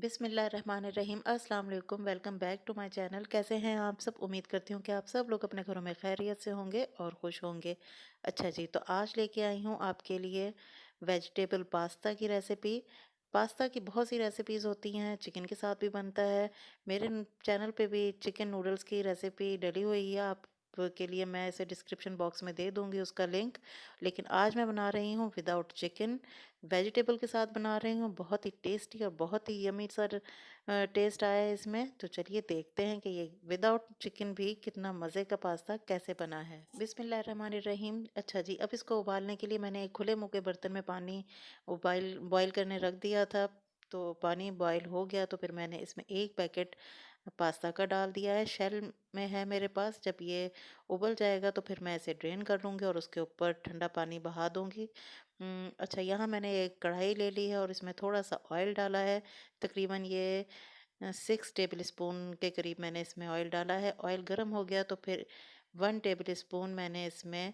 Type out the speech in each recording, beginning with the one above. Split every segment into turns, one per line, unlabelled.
बिस्मिल्लाहिर्रहमानिर्रहीम अस्सलाम वालेकुम। Welcome back to my channel. कैसे हैं आप सब? उम्मीद करती हूँ कि आप सब लोग अपने घरों में खैरियत से होंगे और खुश होंगे। अच्छा जी, तो आज लेके आई हूँ आपके लिए वेजिटेबल पास्ता की रेसिपी। पास्ता की बहुत सी रेसिपीज़ होती हैं, चिकन के साथ भी बनता है। मेरे चैनल पे भी चिकन नूडल्स की रेसिपी डली हुई है, आप के लिए मैं इसे डिस्क्रिप्शन बॉक्स में दे दूंगी उसका लिंक। लेकिन आज मैं बना रही हूँ विदाउट चिकन, वेजिटेबल के साथ बना रही हूँ। बहुत ही टेस्टी और बहुत ही यमी सर टेस्ट आया है इसमें। तो चलिए देखते हैं कि ये विदाउट चिकन भी कितना मज़े का पास्ता कैसे बना है। बिस्मिल्लाहिर्रहमानिर्रहीम। अच्छा जी, अब इसको उबालने के लिए मैंने एक खुले मुँह के बर्तन में पानी उबाल बॉईल करने रख दिया था। तो पानी बॉईल हो गया तो फिर मैंने इसमें एक पैकेट पास्ता का डाल दिया है। शेल में है मेरे पास। जब ये उबल जाएगा तो फिर मैं इसे ड्रेन कर लूँगी और उसके ऊपर ठंडा पानी बहा दूँगी। अच्छा, यहाँ मैंने एक कढ़ाई ले ली है और इसमें थोड़ा सा ऑयल डाला है। तकरीबन ये 6 टेबल स्पून के करीब मैंने इसमें ऑयल डाला है। ऑयल गर्म हो गया तो फिर 1 टेबल स्पून मैंने इसमें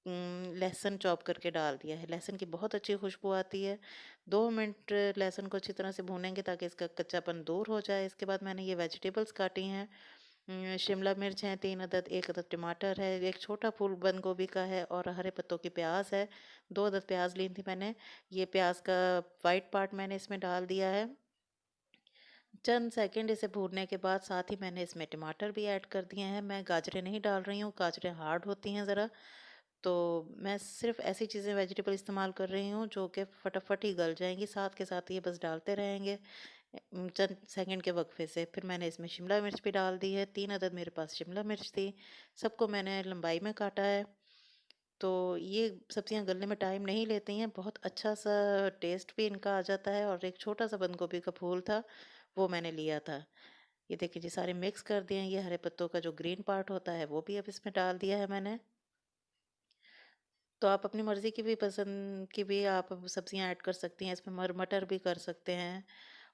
लहसुन चॉप करके डाल दिया है। लहसुन की बहुत अच्छी खुशबू आती है। 2 मिनट लहसुन को अच्छी तरह से भूनेंगे ताकि इसका कच्चापन दूर हो जाए। इसके बाद मैंने ये वेजिटेबल्स काटी हैं। शिमला मिर्च हैं 3 अदद, 1 अदद टमाटर है, एक छोटा फूल बंद गोभी का है और हरे पत्तों की प्याज है। 2 अदद प्याज ली थी मैंने। ये प्याज का वाइट पार्ट मैंने इसमें डाल दिया है। चंद सेकंड इसे भूनने के बाद साथ ही मैंने इसमें टमाटर भी ऐड कर दिए हैं। मैं गाजरें नहीं डाल रही हूँ, गाजरें हार्ड होती हैं ज़रा। तो मैं सिर्फ ऐसी चीज़ें वेजिटेबल इस्तेमाल कर रही हूँ जो कि फटाफट ही गल जाएंगी। साथ के साथ ये बस डालते रहेंगे चंद सेकंड के वक्फे से। फिर मैंने इसमें शिमला मिर्च भी डाल दी है। 3 अदद मेरे पास शिमला मिर्च थी। सबको मैंने लंबाई में काटा है। तो ये सब्जियां गलने में टाइम नहीं लेती हैं, बहुत अच्छा सा टेस्ट भी इनका आ जाता है। और एक छोटा सा बंद गोभी का फूल था, वो मैंने लिया था। ये देखिए जी, सारे मिक्स कर दिए हैं। ये हरे पत्तों का जो ग्रीन पार्ट होता है वो भी अब इसमें डाल दिया है मैंने। तो आप अपनी मर्ज़ी की भी पसंद की भी आप सब्जियां ऐड कर सकती हैं इसमें। मटर भी कर सकते हैं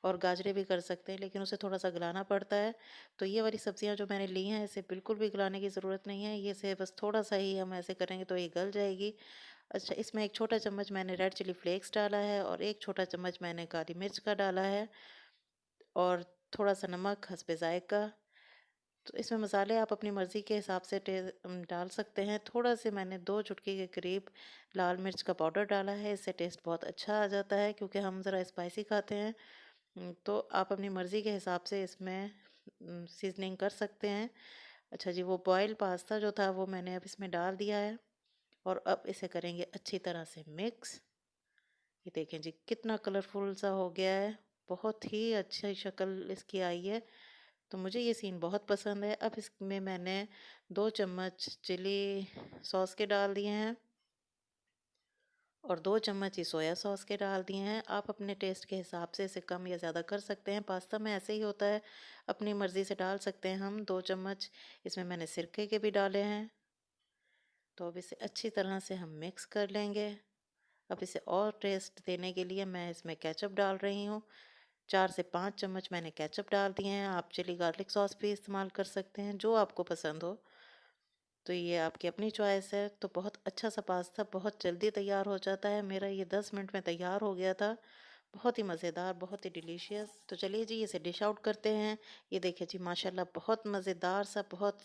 और गाजरें भी कर सकते हैं, लेकिन उसे थोड़ा सा गलाना पड़ता है। तो ये वाली सब्जियां जो मैंने ली हैं, इसे बिल्कुल भी गलाने की ज़रूरत नहीं है। ये से बस थोड़ा सा ही हम ऐसे करेंगे तो ये गल जाएगी। अच्छा, इसमें एक छोटा चम्मच मैंने रेड चिली फ्लेक्स डाला है और एक छोटा चम्मच मैंने काली मिर्च का डाला है और थोड़ा सा नमक हस्बे ज़ायक़ा। तो इसमें मसाले आप अपनी मर्ज़ी के हिसाब से डाल सकते हैं। थोड़ा से मैंने 2 चुटकी के करीब लाल मिर्च का पाउडर डाला है। इससे टेस्ट बहुत अच्छा आ जाता है क्योंकि हम ज़रा स्पाइसी खाते हैं। तो आप अपनी मर्ज़ी के हिसाब से इसमें सीजनिंग कर सकते हैं। अच्छा जी, वो बॉयल पास्ता जो था वो मैंने अब इसमें डाल दिया है और अब इसे करेंगे अच्छी तरह से मिक्स। ये देखें जी, कितना कलरफुल सा हो गया है। बहुत ही अच्छी शक्ल इसकी आई है। तो मुझे ये सीन बहुत पसंद है। अब इसमें मैंने 2 चम्मच चिली सॉस के डाल दिए हैं और 2 चम्मच ही सोया सॉस के डाल दिए हैं। आप अपने टेस्ट के हिसाब से इसे कम या ज़्यादा कर सकते हैं। पास्ता में ऐसे ही होता है, अपनी मर्ज़ी से डाल सकते हैं हम। 2 चम्मच इसमें मैंने सिरके के भी डाले हैं। तो अब इसे अच्छी तरह से हम मिक्स कर लेंगे। अब इसे और टेस्ट देने के लिए मैं इसमें केचप डाल रही हूँ। 4 से 5 चम्मच मैंने केचप डाल दिए हैं। आप चिली गार्लिक सॉस भी इस्तेमाल कर सकते हैं, जो आपको पसंद हो। तो ये आपकी अपनी चॉइस है। तो बहुत अच्छा सा पास्ता बहुत जल्दी तैयार हो जाता है। मेरा ये 10 मिनट में तैयार हो गया था। बहुत ही मज़ेदार, बहुत ही डिलीशियस। तो चलिए जी, इसे डिश आउट करते हैं। ये देखिए जी, माशाल्लाह बहुत मज़ेदार सा, बहुत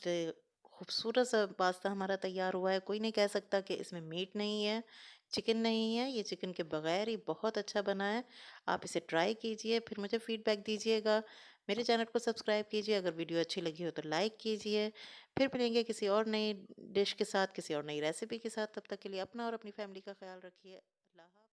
खूबसूरत सा पास्ता हमारा तैयार हुआ है। कोई नहीं कह सकता कि इसमें मीट नहीं है, चिकन नहीं है। ये चिकन के बगैर ही बहुत अच्छा बना है। आप इसे ट्राई कीजिए, फिर मुझे फीडबैक दीजिएगा। मेरे चैनल को सब्सक्राइब कीजिए। अगर वीडियो अच्छी लगी हो तो लाइक कीजिए। फिर मिलेंगे किसी और नई डिश के साथ, किसी और नई रेसिपी के साथ। तब तक के लिए अपना और अपनी फैमिली का ख्याल रखिए।